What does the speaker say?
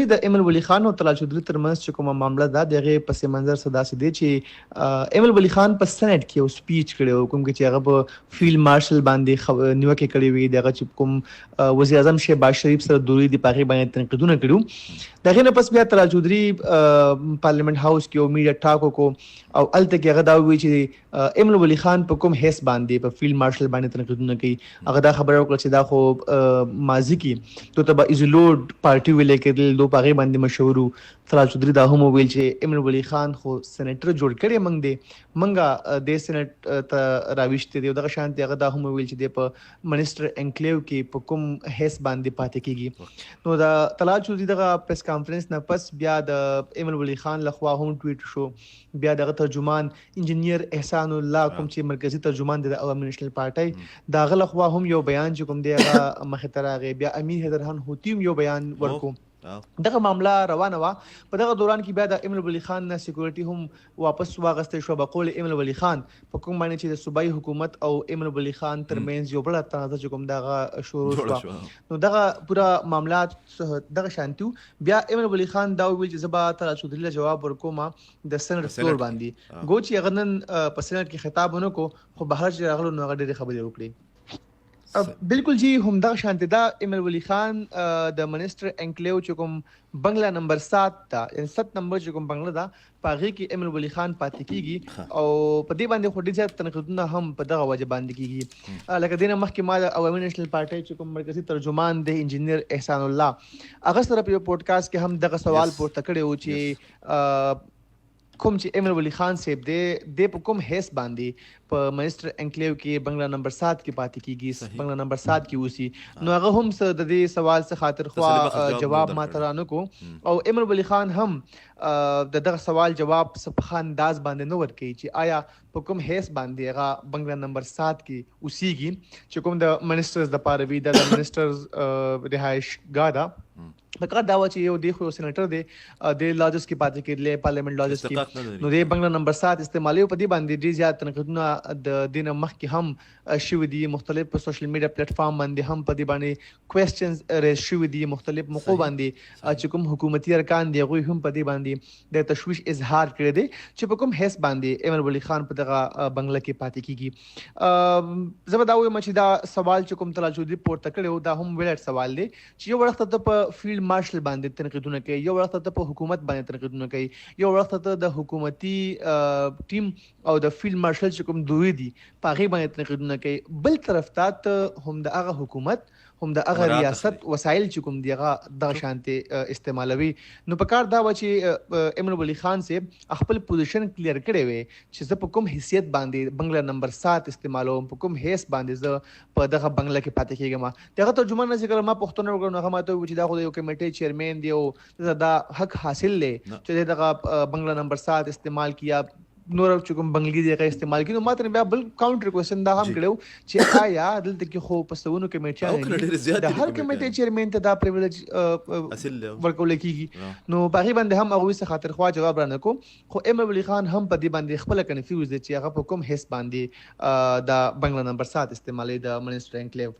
بیسیکلی د ایمل ولی خان او طلال چودھری ترمنځ چې کومه معامله ده دغه پس منظر صدا سي دي چې ایمل ولی خان په سنټ کې یو سپیچ کړو کوم چې هغه په فیلډ مارشل باندې نیوکه کړې وي دغه چې کوم وزیر اعظم شهباز شریف سره دوی د پاغي باندې تنقیدونه کړو دغه نه پس بیا طلال چودھری پارلیمنت هاوس کې یو میډیا ټاک وکړو او الته کې هغه دا وی چې ایمل ولی خان په کوم هیڅ باندې په فیلډ مارشل باندې تنقیدونه کوي هغه دا خبره وکړه چې دا خو ماضی کې ته به ایزولوډ پارټي ویلې کېدل دوه پاغي باندې مشهورو طلال چودھری دا هم ویل چې ایمل ولی خان خو سېنیټر جوړ کړي منګه د سېنیټ ته راوښته دی دغه شانتي هغه دا هم ویل چې د په منسټر انکلیو کې په کوم هیڅ باندې پاتې کیږي نو دا طلال چودھری دغه پریس کانفرنس نه پس بیا د ایمل ولی خان لخوا هم ټویټ شو بیا دغه ترجمان انجینیر احسان الله کوم چې مرکزی ترجمان د عوامي نېشنل پارټي دا غل خو هم یو بیان چې کوم دی هغه مخه ترغه بیا امیر حیدرخان هوتیم یو بیان ورکو دغه معامله روانه وا په دغه دوران کې بیا د ایمل ولی خان نه سکیورټي هم واپس واغستې شو بقول ایمل ولی خان په کوم باندې چې د صوبایي حکومت او ایمل ولی خان ترمنځ یو بل تنازع چې کوم دغه شروع شو نو دغه پورا معاملات دغه شانتو بیا ایمل ولی خان دا ویل چې زبا طلال چودھری له جواب ورکوم د سنټ فلور باندې ګو چې غنن په سنټ کې خطاب ونکو خو بهر چې راغلو نو غډې خبرې وکړي بالکل جی همدغه شانته دا ایمل ولی خان د منسټر انکلیو چې کوم بنگلا نمبر 7 تا ان 7 نمبر چې کوم بنگلا دا پاغي کې ایمل ولی خان پاتې کیږي او په دې باندې خو ډیر زیات تنقیدونه هم په دغه وجه باندې کیږي لکه دینه مخکې ما د عوامي نېشنل پارټي چې کوم مرکزی ترجمان د انجینیر احسان الله هغه سره په پودکاسټ کې هم دغه سوال پورته کړی و چې کوم چې ایمل ولی خان صاحب د په کوم هیڅ باندې په منسټر انکلیو کې بنگلا نمبر 7 کې پاتې کیږي بنگلا نمبر 7 کې اوسي نو هغه هم د دې سوال څخه خاطر خوا جواب ماترانه کو او ایمل ولی خان هم دغه سوال جواب په انداز باندې نو ورکړي چې آیا په کوم هیڅ باندې هغه بنگلا نمبر 7 کې اوسيږي چې کوم د منسټرز د پاره وی د منسټرز رهائش غادا پکړه دا و چې یو دی خو سېنیټر دی د لاجس کې پاتې کېدل پارلیمنت لاجس کې نو د بنگلا نمبر 7 استعمالي په دې باندې ډیر زیات تنقیدونه د دینه مخ کې هم شوې دي مختلف په سوشل میډیا پلیټ فارم باندې هم په دې باندې کوېسچنز ریز شوې دي مختلف موقعو باندې چې کوم حکومتي ارکان دی غوي هم په دې باندې د تشویش اظهار کړی دي چې په کوم هیڅ باندې ایمل ولی خان په دغه بنگلا کې پاتې کیږي زبر دا وایم چې دا سوال چې کوم طلال چودھری پورته کړو دا هم ویلټ سوال دی چې یو وخت ته په فیلډ مارشل باندې تنقیدونه کوي یو وخت ته په حکومت باندې تنقیدونه کوي یو وخت ته د حکومتي ټیم او د فیلډ مارشل چې کوم دوی دي پاغي باندې تنقیدونه کوي بل طرف ته هم د هغه حکومت هم د هغه ریاست وسایل چې کوم دیغه د شانته استعمالوي نو په کار دا و چې ایمل ولی خان صاحب خپل پوزیشن کلیر کړی وي چې زه په کوم حیثیت باندې بنگلا نمبر 7 استعمالوم په کوم هیڅ باندې زه په دغه بنگلا کې پاتې کېږم دغه ترجمان نه ذکر ما پښتون وګورم هغه ماته چې دا خو یو کمیټې چیرمن دی او دا حق حاصل لې چې دغه بنگلا نمبر 7 استعمال کیا نور چې کوم بنگلي دی استعمال کینو ماته بیا بل کاونټر کوېسچن دا هم کړو چې آیا دلته کې خو پښتون کمیټه د هر کمیټې چیرمن ته دا پریویلیج ورکول کیږي نو باغی باندې هم هغه څه خاطر خوا جواب رانه کو خو ایمل ولی خان هم په دې باندې خپل کنفیوز دي چې هغه په کوم هیڅ باندې د بنگلا نمبر 7 استعمالي د منسټر انکلیو